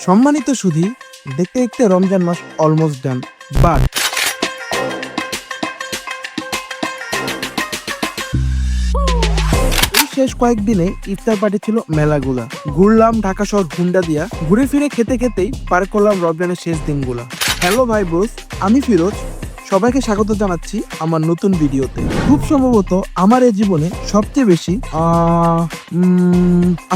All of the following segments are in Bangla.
সম্মানিত সুধী, দেখতে দেখতে রমজান মাস অলমোস্ট ডান, বাট এই শেষ কয়েকদিনে ইফতার পার্টি ছিল মেলাগুলা। ঘুরলাম ঢাকা শহর হুন্ডা দিয়া, ঘুরে ফিরে খেতে খেতেই পার করলাম রমজানের শেষ দিনগুলা। হ্যালো ভাই ব্রোস, আমি ফিরোজ, সবাইকে স্বাগত জানাচ্ছি আমার নতুন ভিডিওতে। খুব সম্ভবত আমার এই জীবনে সবচেয়ে বেশি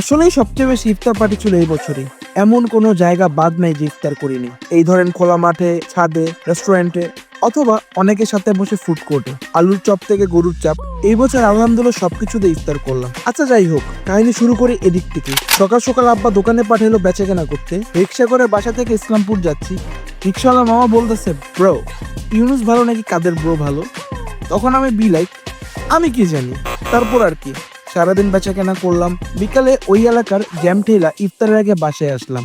আসলেই সবচেয়ে বেশি ইফতার পার্টি ছিল এই বছরই। এমন কোনো জায়গা বাদ নাই যে ইফতার করিনি। এই ধরেন খোলা মাঠে, ছাদে, রেস্টুরেন্টে, অথবা অনেকের সাথে বসে ফুড কোর্টে। আলুর চপ থেকে গরুর চাপ, এই বছর আলহামদুলিল্লাহ সবকিছুতে ইফতার করলাম। আচ্ছা যাই হোক, কাহিনী শুরু করি এদিক থেকে। সকাল সকাল আব্বা দোকানে পাঠালো বেচা কেনা করতে। রিক্সা করে বাসা থেকে ইসলামপুর যাচ্ছি। রিক্সাওয়ালা মামা বলতেছে, ব্রো ইউনুস ভালো নাকি কাদের ব্রো ভালো? তখন আমি বি লাইক, আমি কি জানি। তারপর আর কি, সারাদিন বেচা কেনা করলাম। বিকালে ওই এলাকার জ্যাম ঠেলা ইফতারের আগে বাসায় আসলাম।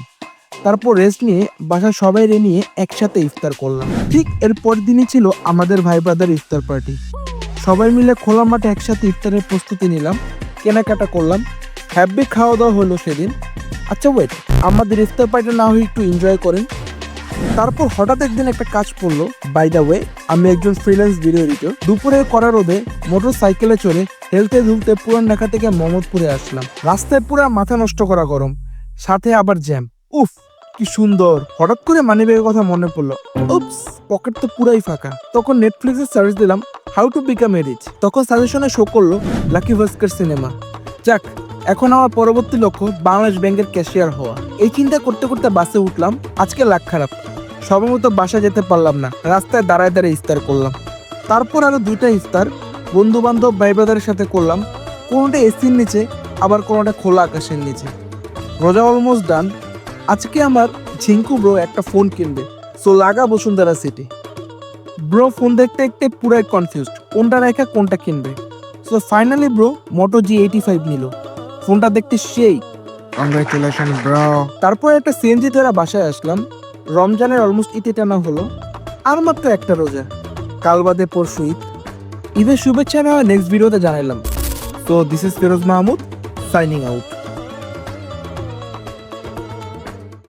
তারপর রেস্ট নিয়ে বাসা সবাই নিয়ে একসাথে ইফতার করলাম। ঠিক এর পরের দিনই ছিল আমাদের ভাই ব্রাদার ইফতার পার্টি। সবাই মিলে খোলা মাঠে একসাথে ইফতারের প্রস্তুতি নিলাম, কেনাকাটা করলাম, হ্যাপি খাওয়া দাওয়া হলো সেদিন। আচ্ছা ওয়েট, আমাদের ইফতার পার্টি না হয়ে একটু এনজয় করেন। তারপর হঠাৎ একদিন একটা কাজ পড়লো। বাই দ্য ওয়ে, আমি একজন ফ্রিল্যান্স ভিডিও এডিটর। দুপুরে করা রোদে মোটর সাইকেলে চড়ে হেলতে দুলতে পুরান ঢাকা থেকে মোহাম্মদপুরে আসলাম। রাস্তায় পুরো মাথা নষ্ট করা গরম, সাথে আবার জ্যাম। উফ কি সুন্দর! হঠাৎ করে মানিব্যাগের কথা মনে পড়লো। উপস, পকেট তো পুরাই ফাঁকা। তখন নেটফ্লিক্সে সার্চ দিলাম how to become a rich. তখন সাজেশনে শো করলো লাকি ভাস্কর সিনেমা। যাক, এখন আমার পরবর্তী লক্ষ্য বাংলাদেশ ব্যাংকের ক্যাশিয়ার হওয়া। এই চিন্তা করতে করতে বাসে উঠলাম। আজকে লাক খারাপ, সবার মতো বাসা যেতে পারলাম না, রাস্তায় দাঁড়ায় দাঁড়ায় ইফতার করলাম। তারপর আরো দুইটা ইফতার বন্ধু বান্ধব ভাই ব্রাদারের সাথে করলাম। কোনোটা এসির নিচে, আবার কোনোটা খোলা আকাশের নিচে। রোজা অলমোস্ট ডান। আজকে আমার ঝিঙ্কু ব্রো একটা ফোন কিনবে, সো লাগা বসুন্ধরা সিটি। ব্রো ফোন দেখতে দেখতে পুরাই কনফিউজড, কোনটা রেখা কোনটা কিনবে। সো ফাইনালি ব্রো মোটো G85 নিল। ফোনটা দেখতে সেই। Congratulation bro. তারপর একটা সিএনজি ধরে বাসায় আসলাম। রমজানের অলমোস্ট ঈদে টানা হলো, আর মাত্র একটা রোজা। কাল বাদে পরশু ঈদ। ঈদের শুভেচ্ছা নেওয়া নেক্সট ভিডিওতে জানাইলাম। তো this is Firoz Mahmud, signing out.